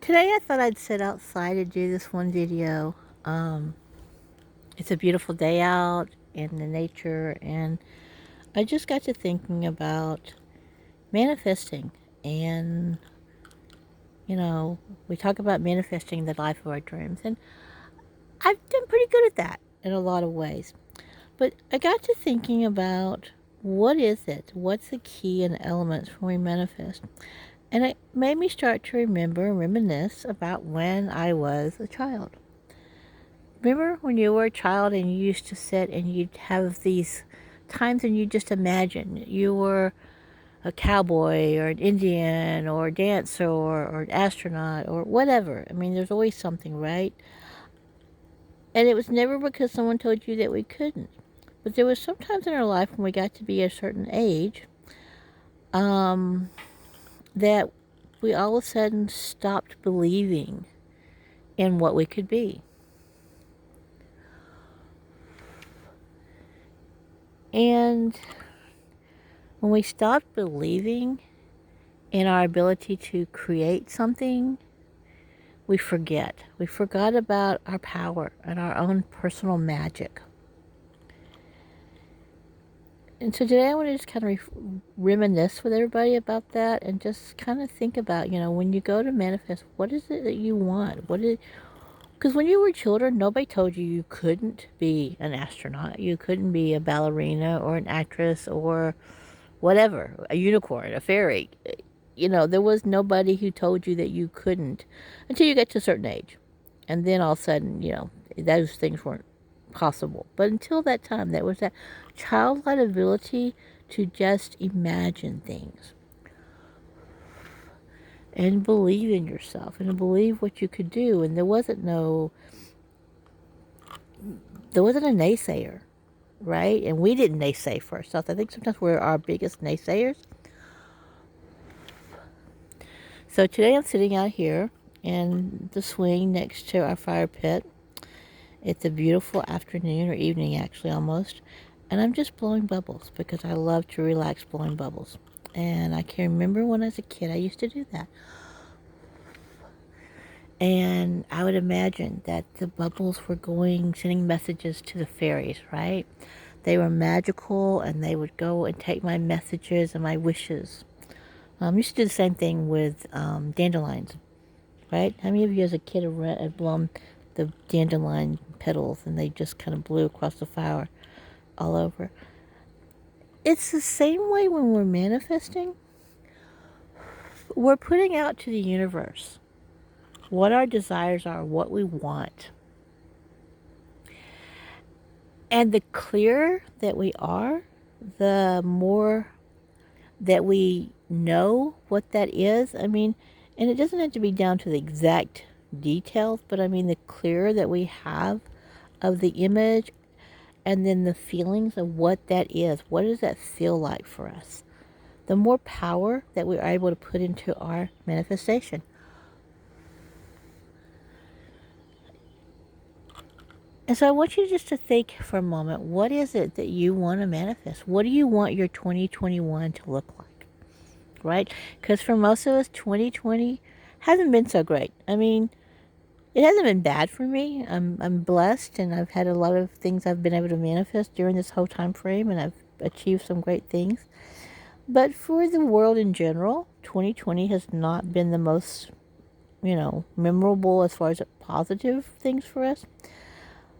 Today I thought I'd sit outside and do this one video. Um, it's a beautiful day out in the nature, and I just got to thinking about manifesting. And, you know, we talk about manifesting the life of our dreams, and I've done pretty good at that in a lot of ways. But I got to thinking about what is it? What's the key and elements when we manifest? And it made me start to remember and reminisce about when I was a child. Remember when you were a child and you used to sit and you'd have these times and you just imagine you were a cowboy or an Indian or a dancer or an astronaut or whatever. I mean, there's always something, right? And it was never because someone told you that we couldn't. But there was sometimes in our life when we got to be a certain age um, that we all of a sudden stopped believing in what we could be. And when we stopped believing in our ability to create something, we forget. We forgot about our power and our own personal magic. And so today I want to just kind of reminisce with everybody about that and just kind of think about, when you go to manifest, what is it that you want? Because when you were children, nobody told you you couldn't be an astronaut. You couldn't be a ballerina or an actress or whatever, a unicorn, a fairy. There was nobody who told you that you couldn't until you get to a certain age. And then all of a sudden, those things weren't possible. But until that time, there was that childlike ability to just imagine things and believe in yourself and believe what you could do. And there wasn't a naysayer, right? And we didn't naysay for ourselves. I think sometimes we're our biggest naysayers. So today I'm sitting out here in the swing next to our fire pit. It's a beautiful afternoon or evening, actually, almost. And I'm just blowing bubbles because I love to relax blowing bubbles. And I can remember when I was a kid, I used to do that. And I would imagine that the bubbles were sending messages to the fairies, right? They were magical and they would go and take my messages and my wishes. I used to do the same thing with dandelions, right? How many of you as a kid have blown the dandelion petals and they just kind of blew across the fire all over? It's the same way when we're manifesting. We're putting out to the universe what our desires are, what we want. And the clearer that we are, the more that we know what that is. I mean, and it doesn't have to be down to the exact details, but I mean, the clearer that we have of the image and then the feelings of what that is, what does that feel like for us? The more power that we are able to put into our manifestation. And so I want you just to think for a moment, what is it that you want to manifest? What do you want your 2021 to look like? Right? Because for most of us, 2020 hasn't been so great. I mean, it hasn't been bad for me. I'm blessed, and I've had a lot of things I've been able to manifest during this whole time frame, and I've achieved some great things. But for the world in general, 2020 has not been the most, memorable as far as positive things for us.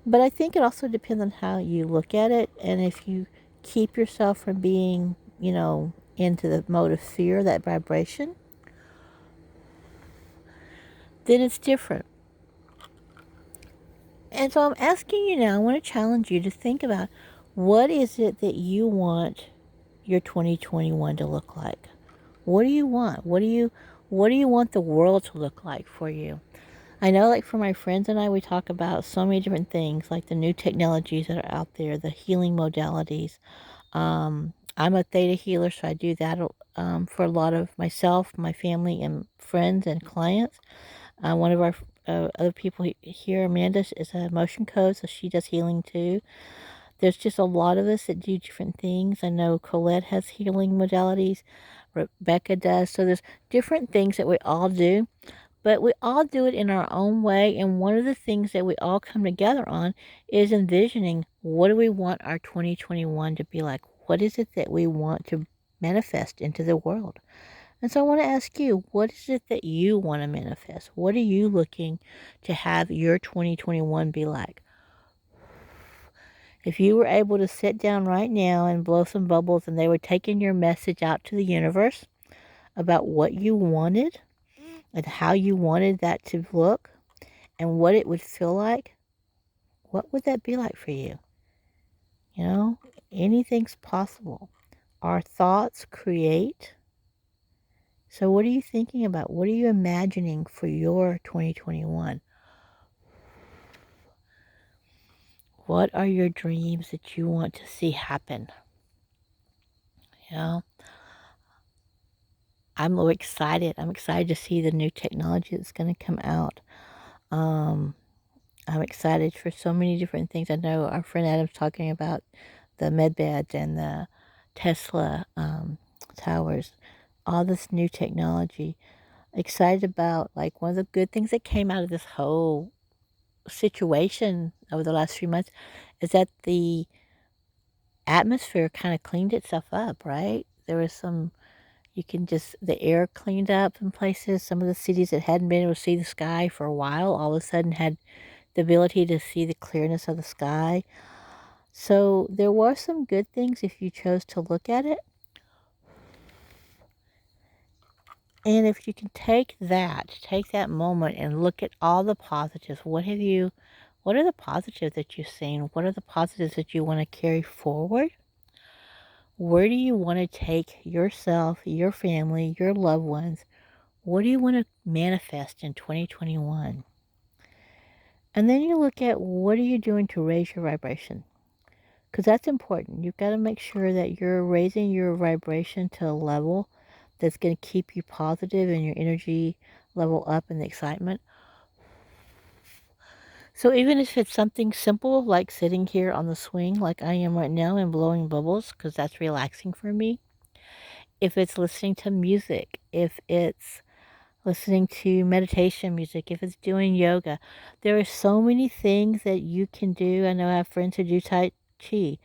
But I think it also depends on how you look at it, and if you keep yourself from being, into the mode of fear, that vibration, then it's different. And so I'm asking you now, I want to challenge you to think about what is it that you want your 2021 to look like? What do you want? What do you want the world to look like for you? I know, like, for my friends and I, we talk about so many different things, like the new technologies that are out there, the healing modalities. I'm a theta healer, so I do that for a lot of myself, my family, and friends and clients. One of our other people here, Amanda, is a motion code, so she does healing too. There's just a lot of us that do different things. I know Colette has healing modalities. Rebecca does. So there's different things that we all do. But we all do it in our own way, and one of the things that we all come together on is envisioning what do we want our 2021 to be like? What is it that we want to manifest into the world? And so I want to ask you, what is it that you want to manifest? What are you looking to have your 2021 be like? If you were able to sit down right now and blow some bubbles and they were taking your message out to the universe about what you wanted and how you wanted that to look and what it would feel like, what would that be like for you? You know, anything's possible. Our thoughts create. So, what are you thinking about? What are you imagining for your 2021? What are your dreams that you want to see happen? You know, I'm excited. I'm excited to see the new technology that's going to come out. Um, I'm excited for so many different things. I know our friend Adam's talking about the med beds and the Tesla towers, all this new technology. Excited about, like, one of the good things that came out of this whole situation over the last few months is that the atmosphere kind of cleaned itself up, right? There was some, you can just, the air cleaned up in places. Some of the cities that hadn't been able to see the sky for a while all of a sudden had the ability to see the clearness of the sky. So there were some good things if you chose to look at it. And if you can take that moment and look at all the positives, what are the positives that you've seen? What are the positives that you want to carry forward? Where do you want to take yourself, your family, your loved ones? What do you want to manifest in 2021? And then you look at what are you doing to raise your vibration? Because that's important. You've got to make sure that you're raising your vibration to a level that's going to keep you positive and your energy level up and the excitement. So even if it's something simple like sitting here on the swing like I am right now and blowing bubbles, because that's relaxing for me. If it's listening to music, if it's listening to meditation music, if it's doing yoga, there are so many things that you can do. I know I have friends who do Tai Chi.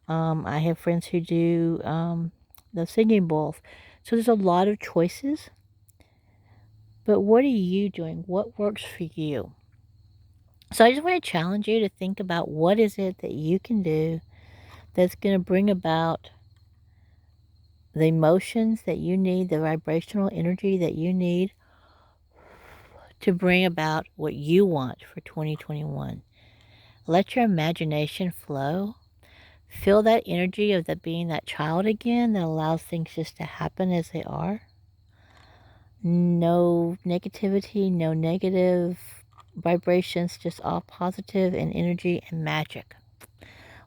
I have friends who do the singing bowls. So there's a lot of choices. But what are you doing? What works for you? So I just want to challenge you to think about what is it that you can do that's going to bring about the emotions that you need, the vibrational energy that you need to bring about what you want for 2021. Let your imagination flow. Feel that energy of that being that child again that allows things just to happen as they are. No negativity, no negative vibrations, just all positive and energy and magic.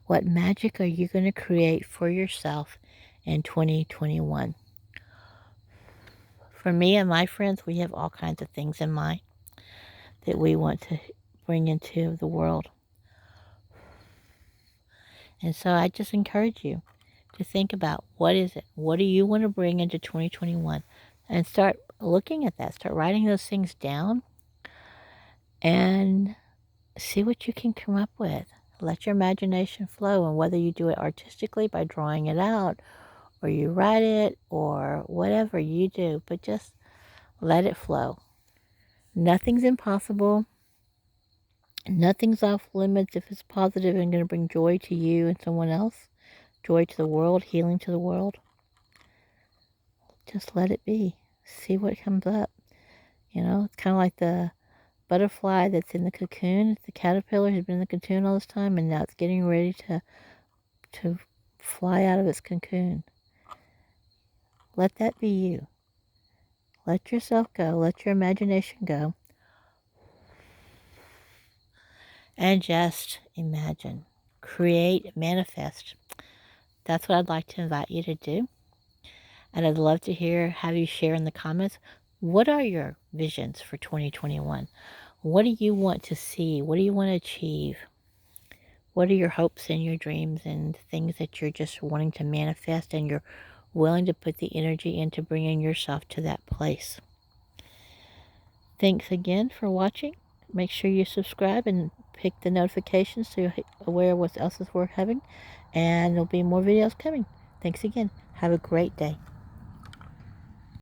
What magic are you going to create for yourself in 2021? For me and my friends, we have all kinds of things in mind that we want to bring into the world. And so I just encourage you to think about what is it? What do you want to bring into 2021? And start looking at that. Start writing those things down and see what you can come up with. Let your imagination flow, and whether you do it artistically by drawing it out or you write it or whatever you do, but just let it flow. Nothing's impossible. Nothing's off limits if it's positive and going to bring joy to you and someone else, joy to the world, healing to the world. Just let it be. See what comes up. You know, it's kind of like the butterfly that's in the cocoon. The caterpillar has been in the cocoon all this time, and now it's getting ready to fly out of its cocoon. Let that be you. Let yourself go. Let your imagination go. And just imagine. Create, manifest. That's what I'd like to invite you to do. And I'd love to have you share in the comments, what are your visions for 2021? What do you want to see? What do you want to achieve? What are your hopes and your dreams and things that you're just wanting to manifest and you're willing to put the energy into bringing yourself to that place? Thanks again for watching. Make sure you subscribe and pick the notifications so you're aware of what else is worth having. And there'll be more videos coming. Thanks again. Have a great day.